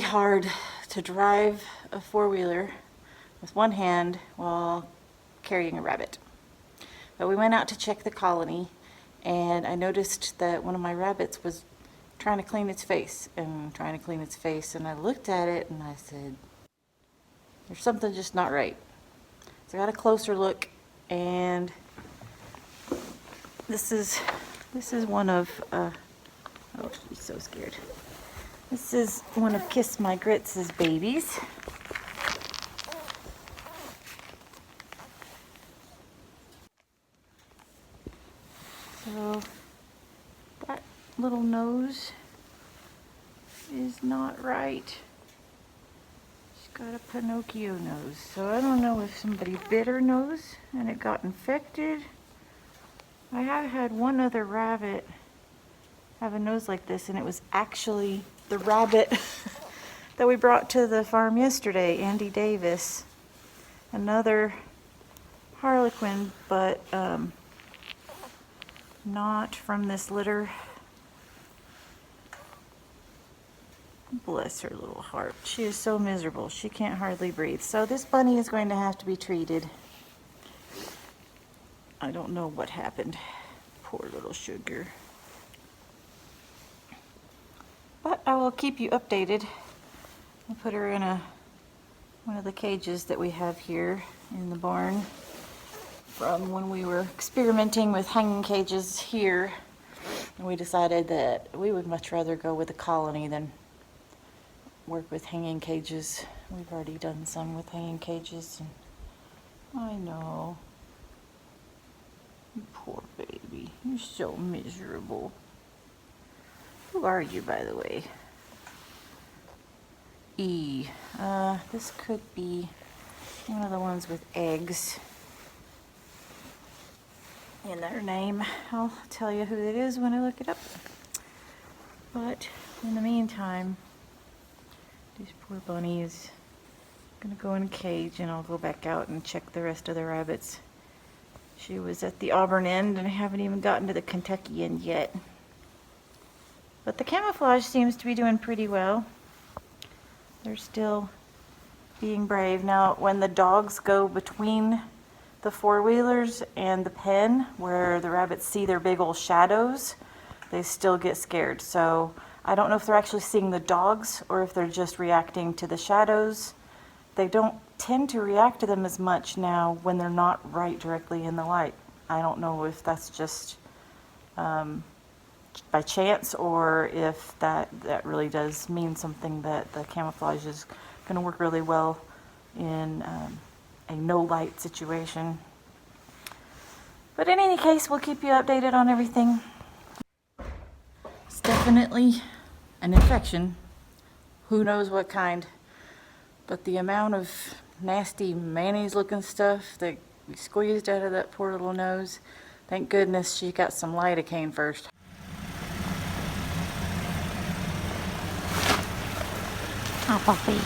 really hard to drive a four-wheeler with one hand while carrying a rabbit. But we went out to check the colony, and I noticed that one of my rabbits was trying to clean its face, and I looked at it and I said, there's something just not right. So I got a closer look, and this is one of oh, she's so scared. This is one of Kiss My Grits' babies. So that little nose is not right. She's got a Pinocchio nose. So I don't know if somebody bit her nose and it got infected. I have had one other rabbit have a nose like this, and it was actually the rabbit that we brought to the farm yesterday, Andy Davis. Another Harlequin, but not from this litter. Bless her little heart. She is so miserable. She can't hardly breathe. So this bunny is going to have to be treated. I don't know what happened. Poor little sugar. But I will keep you updated. I'll put her in one of the cages that we have here in the barn from when we were experimenting with hanging cages here. And we decided that we would much rather go with a colony than work with hanging cages. We've already done some with hanging cages. And I know. You poor baby. You're so miserable. Who are you, by the way? E. This could be one of the ones with eggs in their name. I'll tell you who it is when I look it up. But in the meantime, this poor bunny is gonna go in a cage, and I'll go back out and check the rest of the rabbits. She was at the Auburn end, and I haven't even gotten to the Kentucky end yet. But the camouflage seems to be doing pretty well. They're still being brave. Now, when the dogs go between the four-wheelers and the pen, where the rabbits see their big old shadows, they still get scared. So I don't know if they're actually seeing the dogs or if they're just reacting to the shadows. They don't tend to react to them as much now when they're not right directly in the light. I don't know if that's just by chance, or if that really does mean something, that the camouflage is going to work really well in a no light situation. But in any case, we'll keep you updated on everything. It's definitely an infection. Who knows what kind, but the amount of nasty mayonnaise looking stuff that we squeezed out of that poor little nose, thank goodness she got some lidocaine first. Hi, puppy.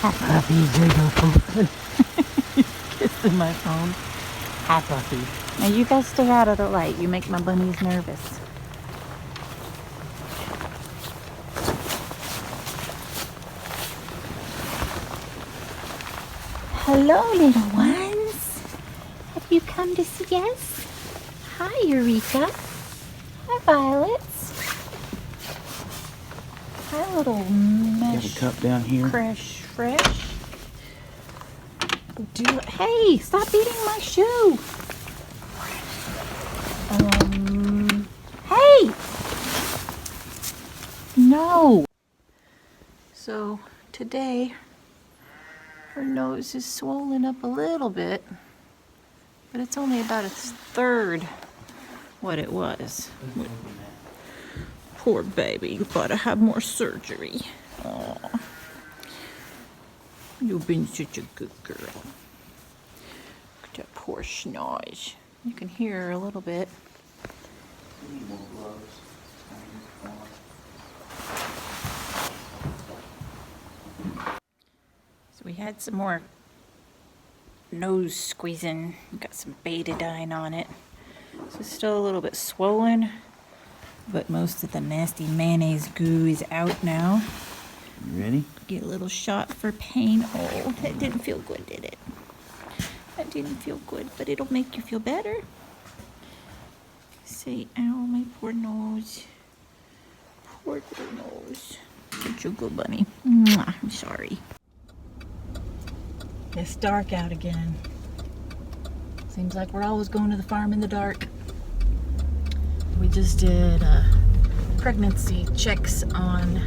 Hi, puppy. Kissing my phone. Hi, puppy. Now you guys stay out of the light. You make my bunnies nervous. Hello, little ones. Have you come to see us? Hi, Eureka. Hi, Violets. Hi, little mesh. You have a cup down here. Fresh. Hey, stop eating my shoe. Hey. No. So today, her nose is swollen up a little bit, but it's only about a third what it was. Poor baby, you gotta have more surgery. Aww. You've been such a good girl. Look at that poor schnoz. You can hear her a little bit. So we had some more nose squeezing. Got some betadine on it. So it's still a little bit swollen, but most of the nasty mayonnaise goo is out now. You ready? Get a little shot for pain. Oh, that didn't feel good, did it? That didn't feel good, but it'll make you feel better. Say, ow, my poor nose. Poor little nose. Such a good bunny. Mwah, I'm sorry. It's dark out again. Seems like we're always going to the farm in the dark. We just did pregnancy checks on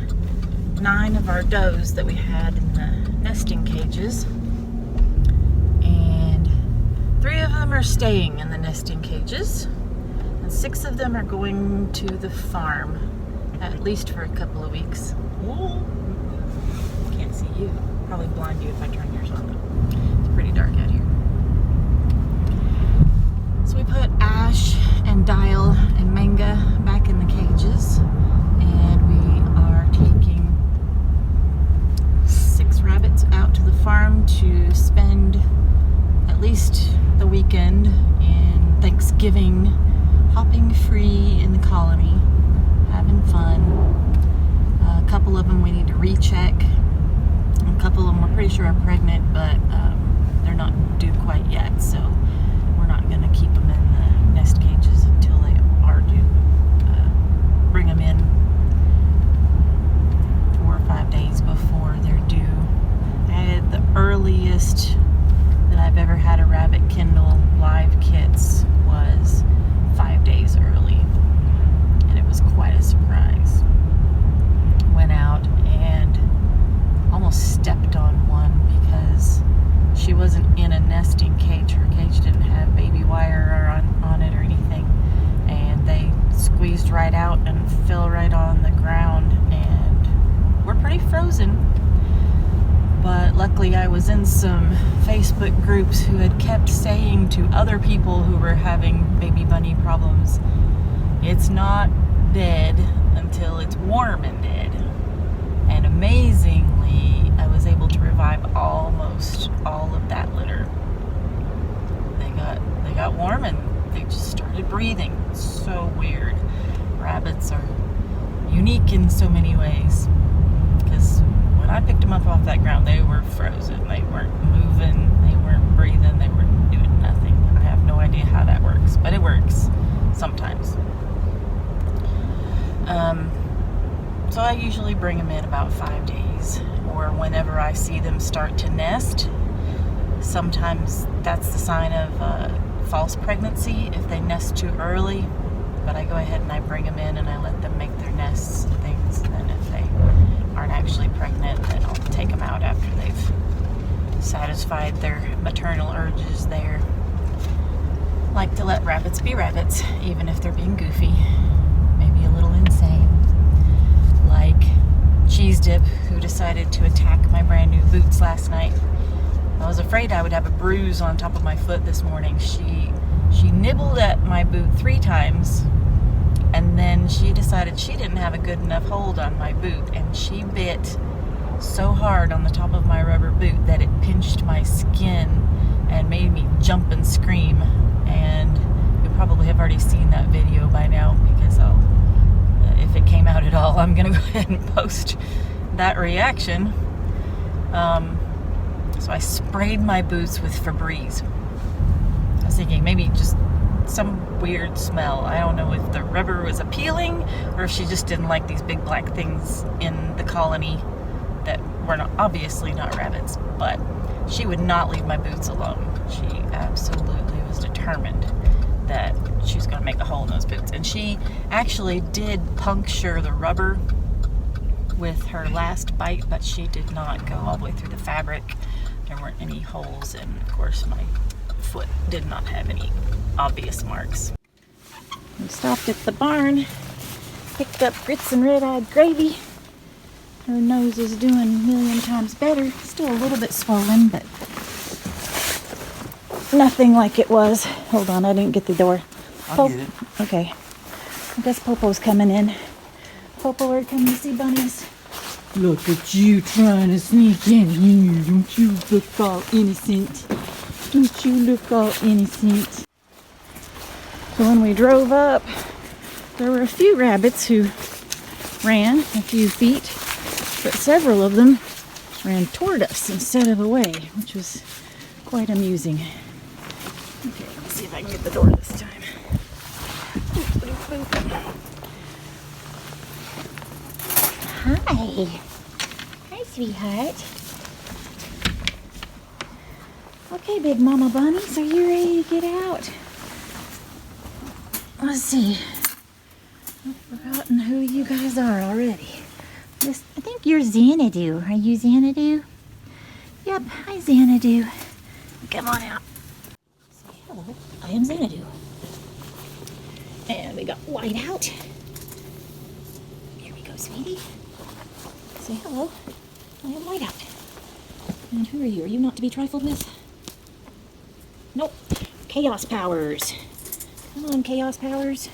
9 of our does that we had in the nesting cages. And 3 of them are staying in the nesting cages. And 6 of them are going to the farm, at least for a couple of weeks. Ooh. Can't see you. Probably blind you if I turn yours on. It's pretty dark out here. So we put Ash and Dial and Manga back in the cages, and we are taking 6 rabbits out to the farm to spend at least the weekend in Thanksgiving, hopping free in the colony, having fun. A couple of them we need to recheck. A couple of them we're pretty sure are pregnant, but they're not due quite yet, so we're not going to keep them in the nest cages until they are due. Bring them in 4 or 5 days before they're due. I had the earliest that I've ever had a rabbit Kindle live kits was 5 days early, and it was quite a surprise. Went out and almost stepped on one because she wasn't in a nesting cage. Her cage didn't have baby wire on it or anything, and they squeezed right out and fell right on the ground, and we're pretty frozen. But luckily I was in some Facebook groups who had kept saying to other people who were having baby bunny problems, it's not dead until it's warm and dead. And amazingly, I was able to revive almost all of that litter. They got warm and they just started breathing. It's so weird. Rabbits are unique in so many ways, because when I picked them up off that ground, they were frozen. They weren't moving, they weren't breathing, they were doing nothing. I have no idea how that works, but it works sometimes. So I usually bring them in about 5 days, or whenever I see them start to nest. Sometimes that's the sign of false pregnancy if they nest too early, but I go ahead and I bring them in and I let them make their nests and things, and then if they aren't actually pregnant, then I'll take them out after they've satisfied their maternal urges there. Like to let rabbits be rabbits, even if they're being goofy, maybe a little insane. Like Cheese Dip, who decided to attack my brand new boots last night. I was afraid I would have a bruise on top of my foot this morning. She nibbled at my boot 3 times, and then she decided she didn't have a good enough hold on my boot, and she bit so hard on the top of my rubber boot that it pinched my skin and made me jump and scream. And you probably have already seen that video by now, because if it came out at all, I'm gonna go ahead and post that reaction. So I sprayed my boots with Febreze. I was thinking maybe just some weird smell. I don't know if the rubber was appealing or if she just didn't like these big black things in the colony that were obviously not rabbits, but she would not leave my boots alone. She absolutely was determined that she was going to make a hole in those boots. And she actually did puncture the rubber with her last bite, but she did not go all the way through the fabric. There weren't any holes, and of course my foot did not have any obvious marks. We stopped at the barn, picked up Grits and Red-Eyed Gravy. Her nose is doing a million times better. Still a little bit swollen, but nothing like it was. Hold on, I didn't get the door. I'll get it. Okay. I guess Popo's coming in. Popo, we're coming to see bunnies. Look at you trying to sneak in here. Don't you look all innocent? Don't you look all innocent? So when we drove up, there were a few rabbits who ran a few feet. but several of them ran toward us instead of away, which was quite amusing. Okay, let's see if I can get the door this time. Hi. Hi, sweetheart. Okay, big mama bunnies, are you ready to get out? Let's see. I've forgotten who you guys are already. I think you're Xanadu. Are you Xanadu? Yep, hi Xanadu. Come on out. Say hello. I am Xanadu. And we got Whiteout. Here we go, sweetie. Say hello. I am Whiteout. And who are you? Are you not to be trifled with? Nope. Chaos Powers. Come on, Chaos Powers.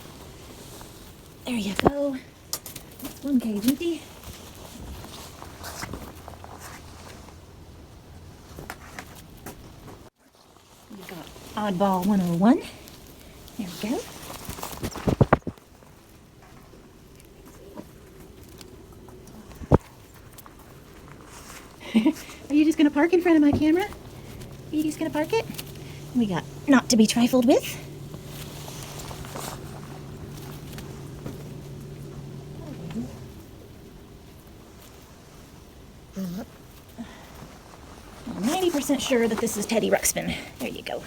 There you go. That's one cage empty. We got Oddball 101. There we go. Are you just going to park in front of my camera? Are you just going to park it? We got Not to be Trifled with. I'm 90% sure that this is Teddy Ruxpin. There you go.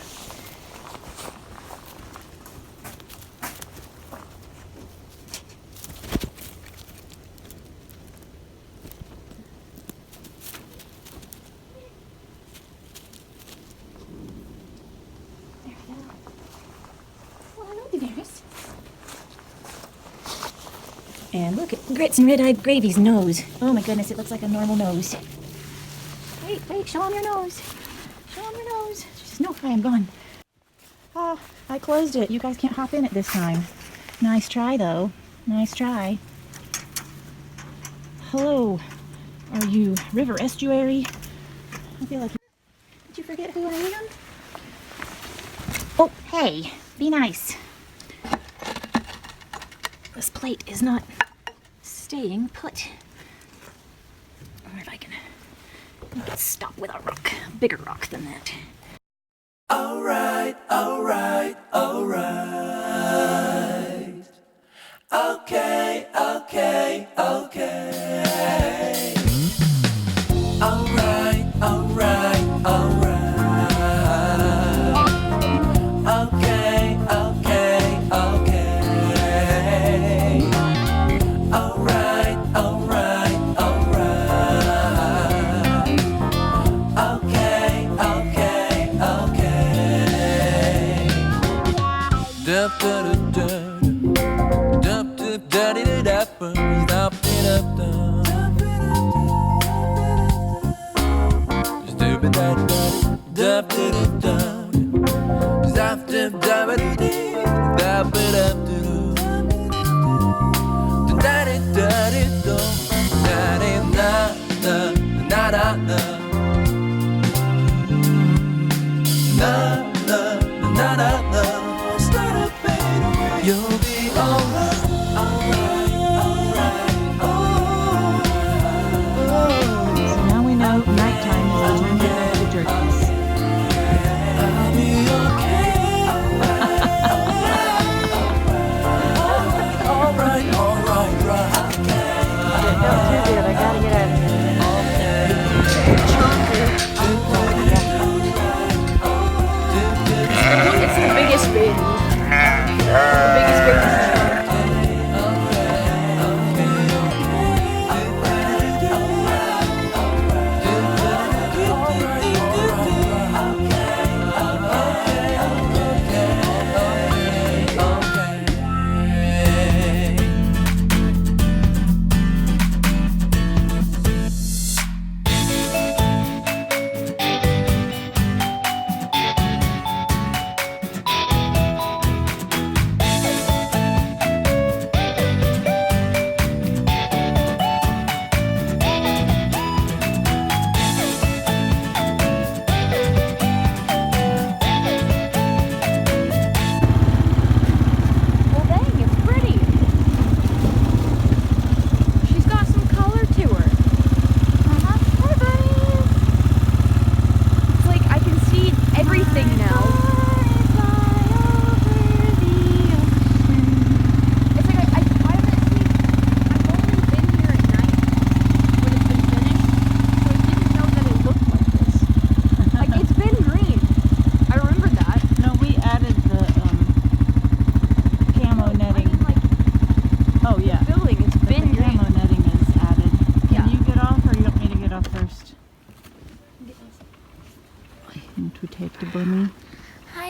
There we go. Well, hello, bears. And look at Grits and Red-Eyed Gravy's nose. Oh my goodness, it looks like a normal nose. Wait, show him your nose. Show him your nose. Just no, I am gone. Ah, I closed it. You guys can't hop in it this time. Nice try, though. Nice try. Hello. Are you River Estuary? I feel like... Did you forget who I am? Oh, hey. Be nice. This plate is not staying put. I wonder if I can stop with a rock. A bigger rock than that. Alright, alright, alright. Okay, okay, okay. Alright, alright, alright. Okay, okay, okay. Alright, alright, alright. Okay, okay, okay. Dup da da da, dup da da da da, dup da da da, dup da da dup da da, zap da da da da, dup da da da, da da da da, da da da. Na na na na na, start a fade away. You'll be alright, alright, alright, alright. So now we know nighttime is the time to go to the turkeys. I'll be okay, alright.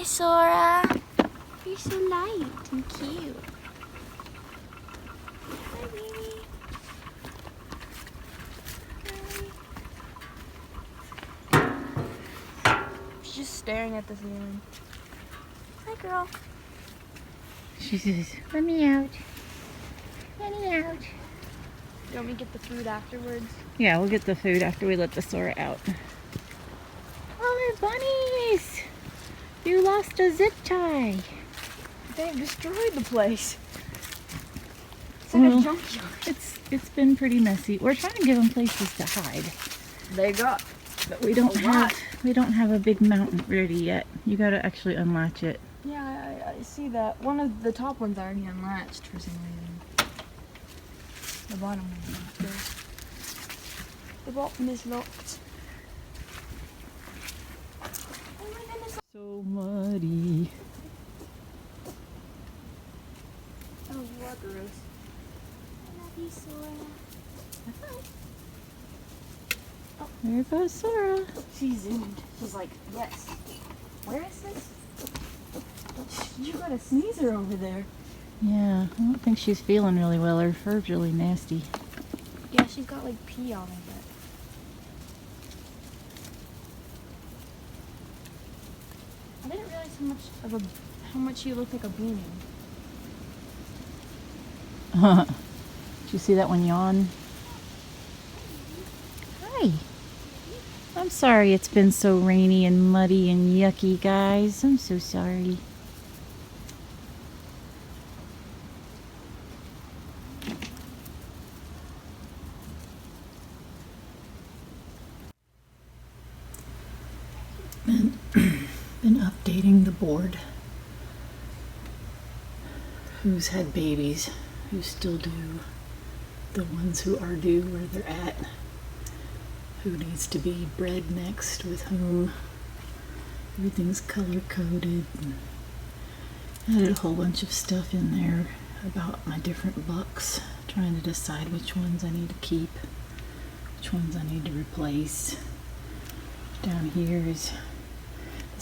Sora. You're so light and cute. Hi, baby. Hi. She's just staring at the ceiling. Hi, girl. She says, let me out. Let me out. You want me to get the food afterwards? Yeah, we'll get the food after we let the Sora out. Oh, they're bunnies! You lost a zip tie. They've destroyed the place. It's like a junkyard. It's been pretty messy. We're trying to give them places to hide, They got but we don't a lot. have a big mountain ready yet. You got to actually unlatch it. Yeah, I see that. One of the top ones already unlatched for some reason. The bottom one's not there. The bottom is locked. Oh my goodness. So muddy. Oh, you are gross. I love you, Sora. There goes Sora. She zoomed. She's like, yes. Where is this? You got a sneezer over there. Yeah, I don't think she's feeling really well. Her fur's really nasty. Yeah, she's got like pee on her butt. I didn't realize how much you look like a beanie. Did you see that one yawn? Hi. I'm sorry it's been so rainy and muddy and yucky, guys. I'm so sorry. Been updating the board. Who's had babies, who still do, the ones who are due where they're at, who needs to be bred next with whom. Everything's color coded. I added a whole bunch of stuff in there about my different bucks, trying to decide which ones I need to keep, which ones I need to replace. Down here this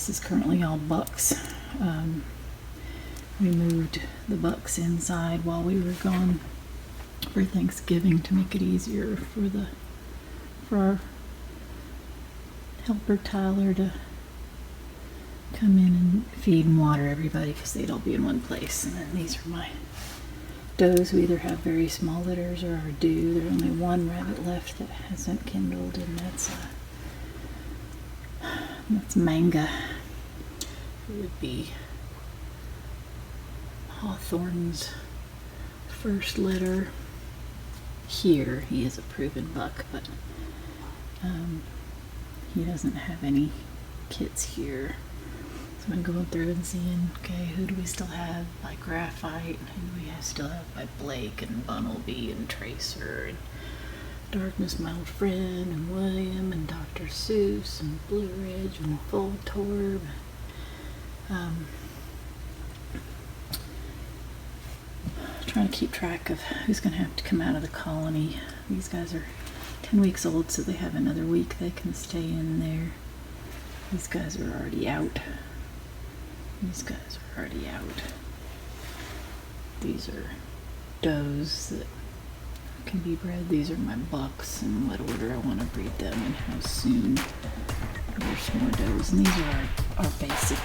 is currently all bucks. We moved the bucks inside while we were gone for Thanksgiving to make it easier for our helper Tyler to come in and feed and water everybody, because they'd all be in one place. And then these are my does, who either have very small litters or are due. There's only one rabbit left that hasn't kindled, and that's Manga. It would be Hawthorne's first litter. Here he is a proven buck, but he doesn't have any kits here. So I'm going through and seeing, okay, who do we still have by Graphite, who do we still have by Blake and Bunnelby and Tracer and Darkness, my old friend, and William, and Dr. Seuss, and Blue Ridge, and Voltorb. Trying to keep track of who's going to have to come out of the colony. These guys are 10 weeks old, so they have another week they can stay in there. These guys are already out. These guys are already out. These are does that can be bred. These are my bucks and what order I want to breed them and how soon. There's more does, and these are our basic